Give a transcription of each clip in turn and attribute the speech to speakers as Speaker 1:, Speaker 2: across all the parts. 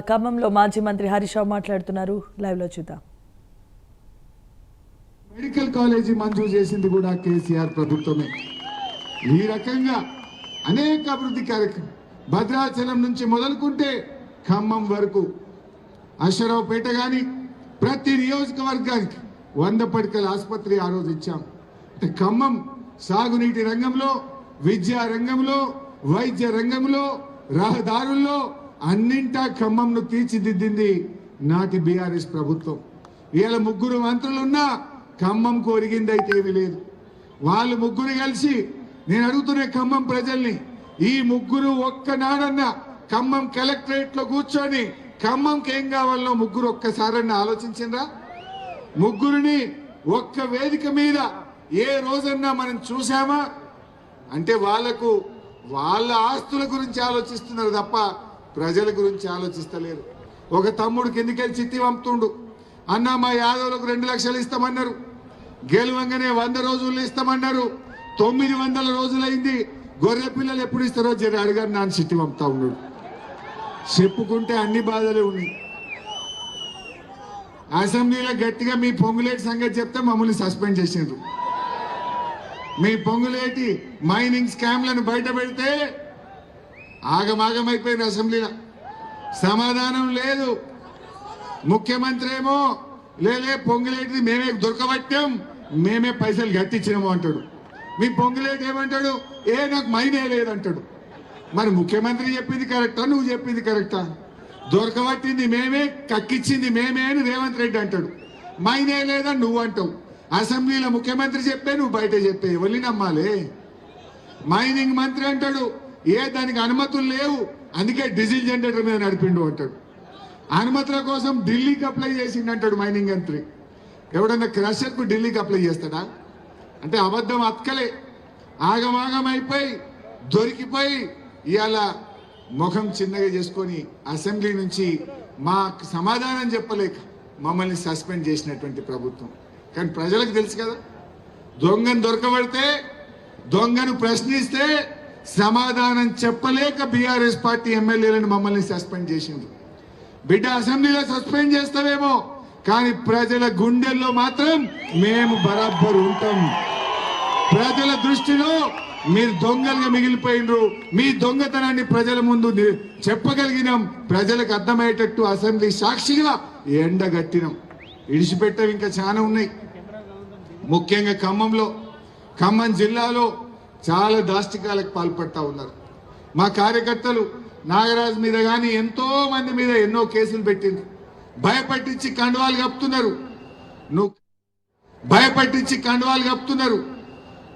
Speaker 1: ఖమ్మంలో మాజీ మంత్రి హరీష్ రావు మాట్లాడుతున్నారు. లైవ్ లో చూద్దాం.
Speaker 2: మెడికల్ కాలేజీ మంజూరు చేసింది కూడా కేసీఆర్ ప్రభుత్వమే. ఈ రకంగా అనేక అభివృద్ధి కార్యక్రమం భద్రాచలం నుంచి మొదలుకుంటే ఖమ్మం వరకు అశ్వరావుపేట గాని ప్రతి నియోజకవర్గానికి 100 పడకల ఆసుపత్రి ఆ రోజు ఇచ్చాం. ఖమ్మం సాగునీటి రంగంలో, విద్యా రంగంలో, వైద్య రంగంలో, రహదారుల్లో అన్నింటా ఖమ్మంను తీర్చిదిద్దింది నాటి బీఆర్ఎస్ ప్రభుత్వం. వీళ్ళ ముగ్గురు మంత్రులున్నా ఖమ్మం ఒరిగిందైతే ఏమీ లేదు. వాళ్ళు ముగ్గురు కలిసి నేను అడుగుతున్న ఖమ్మం ప్రజల్ని, ఈ ముగ్గురు ఒక్కనాడన్నా ఖమ్మం కలెక్టరేట్ లో కూర్చొని ఖమ్మంకి ఏం కావాలో ముగ్గురు ఒక్కసారన్నా ఆలోచించిండ్రా? ముగ్గురిని ఒక్క వేదిక మీద ఏ రోజన్నా మనం చూసామా? అంటే వాళ్ళకు వాళ్ళ ఆస్తుల గురించి ఆలోచిస్తున్నారు తప్ప ప్రజల గురించి ఆలోచిస్తలేరు. ఒక తమ్ముడు కిందికెళ్ళి చిట్టి పంపుతుండు, అన్న మా యాదవులకు 2 లక్షలు ఇస్తామన్నారు, గెలవంగానే 100 రోజులు ఇస్తామన్నారు, 900 రోజులైంది, గొర్రె పిల్లలు ఎప్పుడు ఇస్తారో జరి అడిగారు నాన్న చిట్టి పంపుతా ఉన్నాడు. చెప్పుకుంటే అన్ని బాధలే ఉన్నాయి. అసెంబ్లీలో గట్టిగా మీ పొంగులేటి సంగతి చెప్తే మమ్మల్ని సస్పెండ్ చేసిండ్రు. మీ పొంగులేటి మైనింగ్ స్కామ్లను బయట పెడితే ఆగమాగమైపోయింది. అసెంబ్లీలో సమాధానం లేదు. ముఖ్యమంత్రి ఏమో లేలే పొంగులేటిది మేమే దొరకబట్టాం, మేమే పైసలు గట్టించినాము అంటాడు. మీ పొంగులేటి ఏమంటాడు? నాకు మైనే లేదంటాడు. మరి ముఖ్యమంత్రి చెప్పింది కరెక్టా, నువ్వు చెప్పింది కరెక్టా? దొరకబట్టింది మేమే, కక్కిచ్చింది మేమే అని రేవంత్ రెడ్డి అంటాడు. మైనే లేదని నువ్వు అంటావు. అసెంబ్లీలో ముఖ్యమంత్రి చెప్పే నువ్వు బయట చెప్పే, ఎవరిని నమ్మాలి? మైనింగ్ మంత్రి అంటాడు దానికి అనుమతులు లేవు, అందుకే డీజిల్ జనరేటర్ మీద నడిపిండు అంటాడు. అనుమతుల కోసం ఢిల్లీకి అప్లై చేసిండు అంటాడు మైనింగ్ మంత్రి. ఎవడన్నా క్రషర్కు ఢిల్లీకి అప్లై చేస్తాడా? అంటే అబద్ధం అతకలే, ఆగమాగం అయిపోయి దొరికిపోయి ఇవాళ ముఖం చిన్నగా చేసుకొని అసెంబ్లీ నుంచి మాకు సమాధానం చెప్పలేక మమ్మల్ని సస్పెండ్ చేసినటువంటి ప్రభుత్వం. కానీ ప్రజలకు తెలుసు కదా, దొంగను దొరకబడితే, దొంగను ప్రశ్నిస్తే సమాధానం చెప్పలేక బీఆర్ఎస్ పార్టీ ఎమ్మెల్యేలను మమ్మల్ని సస్పెండ్ చేసింది. బిడ్డ అసెంబ్లీలో సస్పెండ్ చేస్తావేమో, కానీ ప్రజల గుండెల్లో మాత్రం మేము బరాబర్ ఉంటాం. ప్రజల దృష్టిలో మీరు దొంగలుగా మిగిలిపోయినరు. మీ దొంగతనాన్ని ప్రజల ముందు చెప్పగలిగినాం, ప్రజలకు అర్థమయ్యేటట్టు అసెంబ్లీ సాక్షిగా ఎండగట్టినాం. ఇడిచిపెట్టవి ఇంకా చాలా ఉన్నాయి. ముఖ్యంగా ఖమ్మం జిల్లాలో చాలా దాష్టికాలకు పాల్పడతా ఉన్నారు. మా కార్యకర్తలు నాగరాజు మీద కానీ ఎంతో మంది మీద ఎన్నో కేసులు పెట్టింది. భయపట్టించి కండువాలు కప్పుతున్నారు.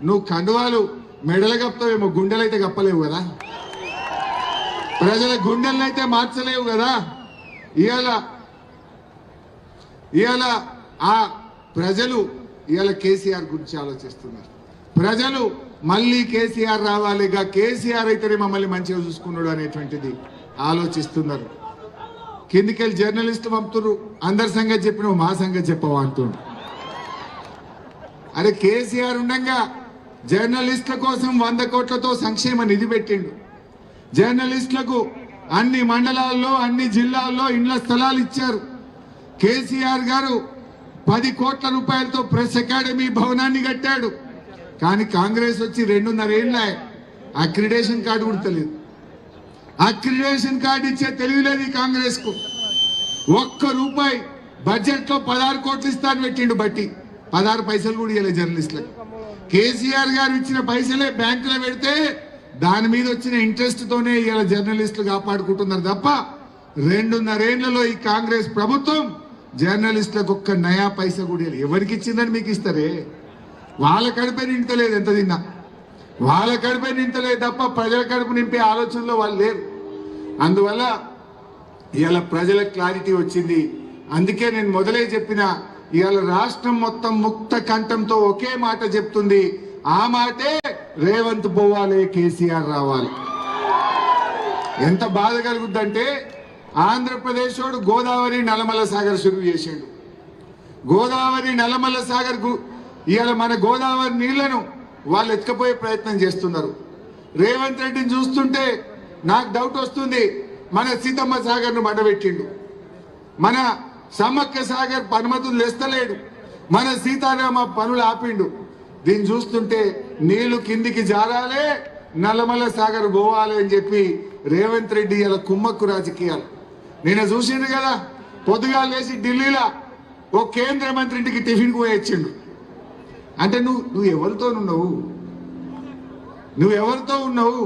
Speaker 2: నువ్వు కండువాలు మెడలు కప్పుతావేమో, గుండెలైతే కప్పలేవు కదా, ప్రజల గుండెలనైతే మార్చలేవు కదా. ఇవాళ ఆ ప్రజలు ఇవాళ కేసీఆర్ గురించి ఆలోచిస్తున్నారు. ప్రజలు మళ్ళీ కేసీఆర్ రావాలిగా, కేసీఆర్ అయితేనే మమ్మల్ని మంచిగా చూసుకున్నాడు అనేటువంటిది ఆలోచిస్తున్నారు. కిందికెళ్ళి జర్నలిస్టు పంపుతున్నారు, అందరి సంగతి చెప్పినావు మా సంగతి చెప్పవా అంటున్నారు. అరే కేసీఆర్ ఉండగా జర్నలిస్టుల కోసం 100 కోట్లతో సంక్షేమ నిధి పెట్టిండు. జర్నలిస్టులకు అన్ని మండలాల్లో, అన్ని జిల్లాల్లో ఇండ్ల స్థలాలు ఇచ్చారు. కేసీఆర్ గారు 10 కోట్ల రూపాయలతో ప్రెస్ అకాడమీ భవనాన్ని కట్టాడు. కానీ కాంగ్రెస్ వచ్చి 2.5 ఏళ్ళ అక్రిడేషన్ కార్డు కూడా తెలియదు. అక్రిడేషన్ కార్డు ఇచ్చే తెలియలేదు ఈ కాంగ్రెస్ కు. 1 రూపాయి బడ్జెట్ లో 16 కోట్లు ఇస్తాను పెట్టిండు, బట్టి 16 పైసలు కూడా ఇవ్వలేదు జర్నలిస్టులకు. కేసీఆర్ గారు ఇచ్చిన పైసలే బ్యాంకులో పెడితే దాని మీద వచ్చిన ఇంట్రెస్ట్ తోనే ఇలా జర్నలిస్టులు కాపాడుకుంటున్నారు తప్ప 2.5 ఏళ్లలో ఈ కాంగ్రెస్ ప్రభుత్వం జర్నలిస్టులకు 1 నయా పైసా కూడా ఎవరికి ఇచ్చిందని మీకు ఇస్తారే? వాళ్ళ కడుపే నింటలేదు, ఎంత తిన్నా వాళ్ళ కడుపే నింటలేదు తప్ప ప్రజల కడుపు నింపే ఆలోచనలో వాళ్ళు లేరు. అందువల్ల ఇవాళ ప్రజలకు క్లారిటీ వచ్చింది. అందుకే నేను మొదలే చెప్పిన, ఇవాళ రాష్ట్రం మొత్తం ముక్త కంఠంతో ఒకే మాట చెప్తుంది. ఆ మాటే రేవంత్ పోవాలి, కేసీఆర్ రావాలి. ఎంత బాధ కలుగుద్దంటే, ఆంధ్రప్రదేశ్ వాడు గోదావరి నల్లమల్ల సాగర్ షురువు చేసాడు. గోదావరి నల్లమల్ల సాగర్ ఇవాళ మన గోదావరి నీళ్లను వాళ్ళు ఎత్తుకపోయే ప్రయత్నం చేస్తున్నారు. రేవంత్ రెడ్డిని చూస్తుంటే నాకు డౌట్ వస్తుంది, మన సీతమ్మ సాగర్ ను మండబెట్టిండు, మన సమ్మక్క సాగర్ అనుమతులు తెస్తలేడు, మన సీతారామ పనులు ఆపిండు. దీన్ని చూస్తుంటే నీళ్లు కిందికి జారాలే, నల్లమల్ల సాగర్ పోవాలి అని చెప్పి రేవంత్ రెడ్డి ఇలా కుమ్మక్కు రాజకీయాలు. నేను చూసిండు కదా, పొద్దుగా లేచి ఢిల్లీలో ఓ కేంద్ర మంత్రి ఇంటికి టిఫిన్ పోయొచ్చిండు. అంటే నువ్వు ఎవరితో ఉన్నావు, నువ్వు ఎవరితో ఉన్నావు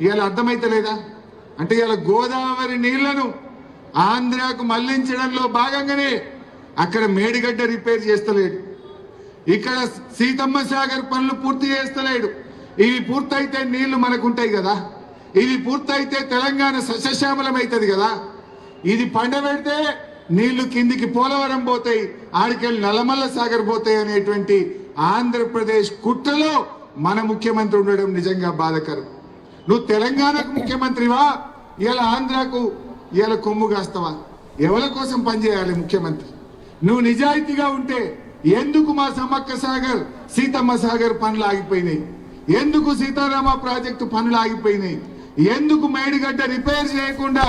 Speaker 2: ఇవాళ అర్థమైతలేదా? అంటే ఇవాళ గోదావరి నీళ్లను ఆంధ్రాకు మళ్లించడంలో భాగంగానే అక్కడ మేడిగడ్డ రిపేర్ చేస్తలేడు, ఇక్కడ సీతమ్మ సాగర్ పనులు పూర్తి చేస్తలేడు. ఇవి పూర్తయితే నీళ్లు మనకుంటాయి కదా, ఇది పూర్తయితే తెలంగాణ సస్యశ్యామలం అవుతుంది కదా. ఇది పండబెడితే నీళ్లు కిందికి పోలవరం పోతాయి, ఆడికెళ్ళి నల్లమల్ల సాగర్ పోతాయి అనేటువంటి ఆంధ్రప్రదేశ్ కుట్రలో మన ముఖ్యమంత్రి ఉండడం నిజంగా బాధకరం. నువ్వు తెలంగాణకు ముఖ్యమంత్రివా, ఇలా ఆంధ్రాకు ఇలా కొమ్ము కాస్తావా? ఎవరి కోసం పనిచేయాలి ముఖ్యమంత్రి? నువ్వు నిజాయితీగా ఉంటే ఎందుకు మా సమ్మక్క సాగర్ సీతమ్మ సాగర్ పనులు ఆగిపోయినాయి? ఎందుకు సీతారామ ప్రాజెక్టు పనులు ఆగిపోయినాయి? ఎందుకు మేడిగడ్డ రిపేర్ చేయకుండా